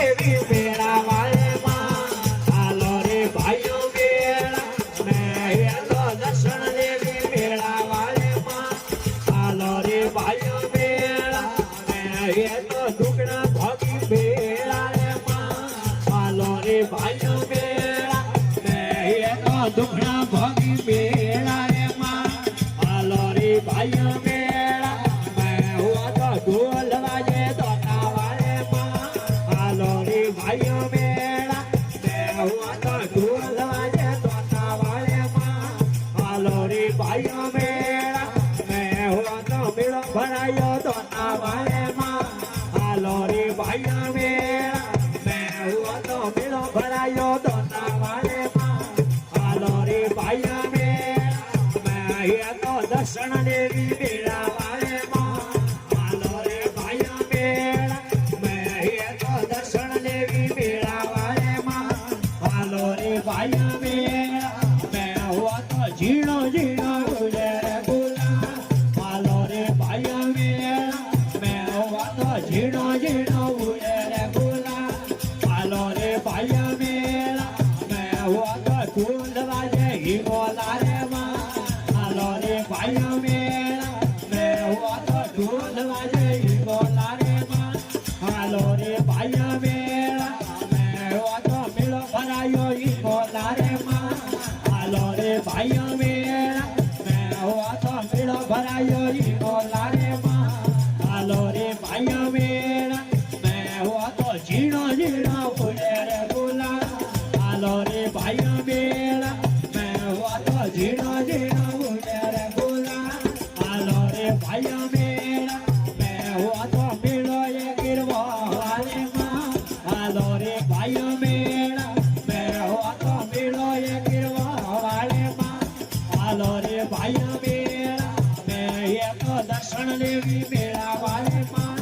દેવી મેળા વાલે માં હાલો રે ભાઈઓ મેળા મેં તો દર્શન દેવી મેળા વાલે માં હાલો રે ભાઈઓ મેળા મેં તો દુગણા ભાગી મેળા રે માં હાલો રે ભાઈઓ મેળા મેં તો દુગણા ભાગી મેળા રે માં હાલો રે ભાઈઓ મેળા મેં હું તો ઢોલ વાગે તો વાલે માં હાલો રે ભાઈઓ મેળા મેં હું તો ઢોલ વાગે તો વાલે માં હાલો રે ભાઈઓ મેળા મેં હું તો મેળો ભરાયો તો વાલે માં હાલો રે ભાઈઓ મેળા મેં હું તો મેળો ભરાયો તો વાલે માં હાલો રે ભાઈઓ મેળા મેં તો દર્શન દેવી મેળા વાલે માં હાલો રે ભાઈઓ મેળા મેં તો દર્શન દેવી મેળા વાલે માં હાલો રે ભાઈઓ મેળા મેં હું તો ઝીણો ઝીણો ગુલે ગુલા હાલો રે ભાઈઓ મેળા મેં હું તો ઝીણો ઝીણો ગુલે ગુલા હાલો રે ભાઈઓ મેળા મેં હું તો ઢોલ વાગે હિમોલા રે માં હાલો રે ભાઈઓ મેળા મેં હું તો ઢોલ વાગે હિમોલા રે માં હાલો રે ભાઈઓ મેળા મેં હું તો મેળો ભરાયો હિમોલા રે માં હાલો રે ભાઈઓ મેળા મેં હું તો મેળો ભરાયો હિમોલા રે માં હાલો રે ભાઈઓ મેળા મેં હું તો ઝીણો ઝીણો ફૂલે રે ગુલા હાલો રે ભાઈઓ મેળા મેં હું તો ઝીણો ઝીણો ફૂલે રે ગુલા હાલો રે ભાઈઓ મેળા મેં હું તો મેળો એ ગીરવા વાલે માં હાલો રે ભાઈઓ મેળા મેં હું તો મેળો એ ગીરવા વાલે માં હાલો રે ભાઈઓ મેળા મેં તો દર્શન દેવી મેળા વાલે માં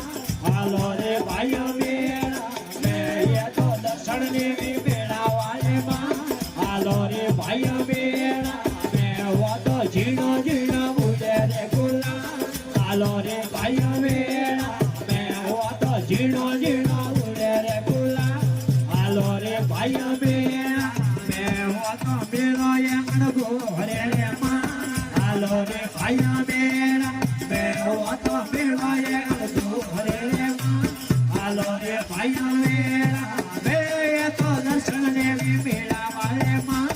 હાલો રે ભાઈઓ મેળા મેં તો દર્શન દેવી મેળા વાલે માં હાલો રે ભાઈઓ મેળા મેં હું તો ઝીણો ઝીણો ફૂલે રે ગુલા હાલો રે ભાઈઓ મેળા મેં હું તો ઝીણો ઝીણો ફૂલે રે ગુલા હાલો રે ભાઈઓ મેળા મેં હું તો મેળો એ અણગો રે રે માં હાલો રે ભાઈઓ મેળા મેં હું તો મેળો એ અણગો રે રે માં હાલો રે ભાઈઓ મેળા મેં તો દર્શન દેવી મેળા વાલે માં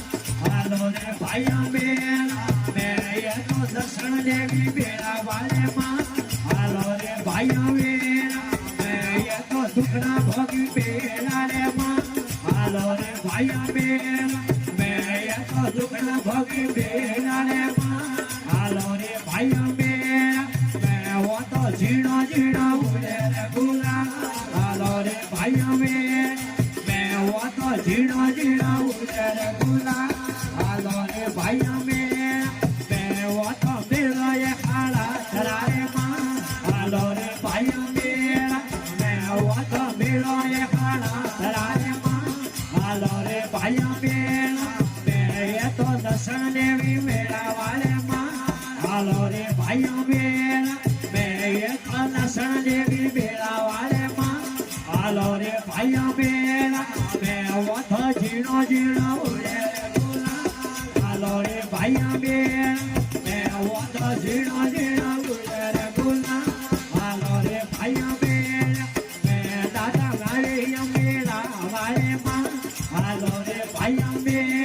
હાલો રે ભાઈઓ મેળા મેં તો દર્શન દેવી મેળા વાલે માં હાલો રે ભાઈઓ મેળા મેં તો દુખડા ભોગી મેળા રે માં હાલો રે ભાઈઓ મેળા મેં તો દુખડા ભોગી મેળા રે માં હાલો રે ભાઈઓ મેળા મેં હું તો ઝીણો ઝીણો ફૂલે રે ગુલા હાલો રે ભાઈઓ મેળા મેં હું તો ઝીણો ઝીણો ફૂલે રે ગુલા હાલો રે ભાઈઓ મેળા મેં હું તો મેળો એ આળા ધરા રે માં હાલો રે ભાઈઓ મેળા મેં હું તો મેળો એ આળા ધરા રે માં હાલો રે ભાઈઓ મેળા મેં તો દર્શન દેવી મેળા વાલે માં હાલો રે ભાઈઓ મેળા મેં તો દર્શન દેવી મેળા વાલે માં હાલો રે ભાઈઓ મેળા મેં હું તો ઝીણો ઝીણો ફૂલે રે ગુલા હાલો રે ભાઈઓ મેળા મેં હું તો ઝીણો ઝીણો ફૂલે રે ગુલા હાલો રે ભાઈઓ મેળા મેં દાદા ગાડી મેળા વાલે માં હાલો રે ભાઈઓ મેળા